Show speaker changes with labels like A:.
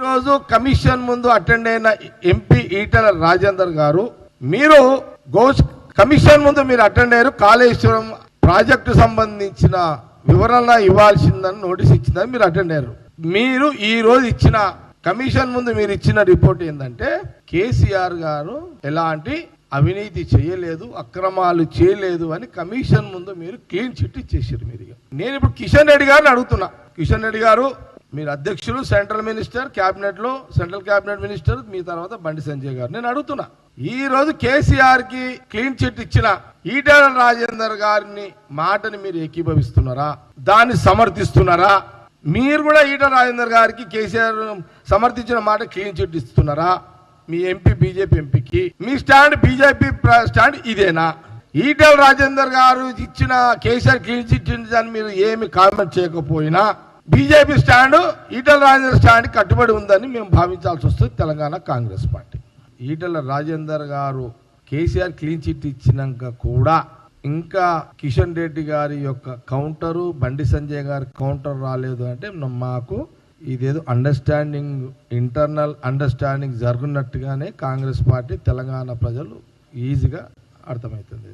A: ఈరోజు కమిషన్ ముందు అటెండ్ అయిన ఎంపీ ఈటల రాజేందర్ గారు, మీరు కమిషన్ ముందు మీరు అటెండ్ అయ్యారు, కాళేశ్వరం ప్రాజెక్టు సంబంధించిన వివరణ ఇవ్వాల్సిందని నోటీస్ ఇచ్చిందని మీరు అటెండ్ అయ్యారు. మీరు ఈ రోజు ఇచ్చిన కమిషన్ ముందు మీరు ఇచ్చిన రిపోర్ట్ ఏంటంటే కేసీఆర్ గారు ఎలాంటి అవినీతి చేయలేదు, అక్రమాలు చేయలేదు అని కమిషన్ ముందు మీరు క్లీన్ చిట్ ఇచ్చేసారు. మీరు నేను ఇప్పుడు కిషన్ రెడ్డి గారిని అడుగుతున్నా. కిషన్ రెడ్డి గారు మీరు అధ్యక్షులు, సెంట్రల్ మినిస్టర్, క్యాబినెట్ లో సెంట్రల్ క్యాబినెట్ మినిస్టర్, మీ తర్వాత బండి సంజయ్ గారు. నేను అడుగుతున్నా, ఈ రోజు కేసీఆర్ కి క్లీన్ చిట్ ఇచ్చిన ఈటల రాజేందర్ గారిని మాటని మీరు ఏకీభవిస్తున్నారా, దాన్ని సమర్థిస్తున్నారా? మీరు కూడా ఈటల రాజేందర్ గారికి కేసీఆర్ సమర్థించిన మాట క్లీన్ చిట్ ఇస్తున్నారా? మీ ఎంపీ బీజేపీ ఎంపీకి మీ స్టాండ్, బీజేపీ స్టాండ్ ఇదేనా? ఈటల రాజేందర్ గారు ఇచ్చిన కేసీఆర్ క్లీన్ చిట్ అని మీరు ఏమి కామెంట్ చేయకపోయినా BJP stand, Etela Rajender stand కట్టుబడి ఉందని మేము భావించాల్సి వస్తుంది తెలంగాణ కాంగ్రెస్ పార్టీ. ఈటల రాజేందర్ గారు కేసీఆర్ క్లీన్ చిట్ ఇచ్చినాక కూడా ఇంకా కిషన్ రెడ్డి గారి యొక్క కౌంటరు, బండి సంజయ్ గారి కౌంటర్ రాలేదు అంటే మాకు ఇదేదో అండర్స్టాండింగ్, ఇంటర్నల్ అండర్స్టాండింగ్ జరుగుతున్నట్టుగానే కాంగ్రెస్ పార్టీ, తెలంగాణ ప్రజలు ఈజీగా అర్థమవుతుంది.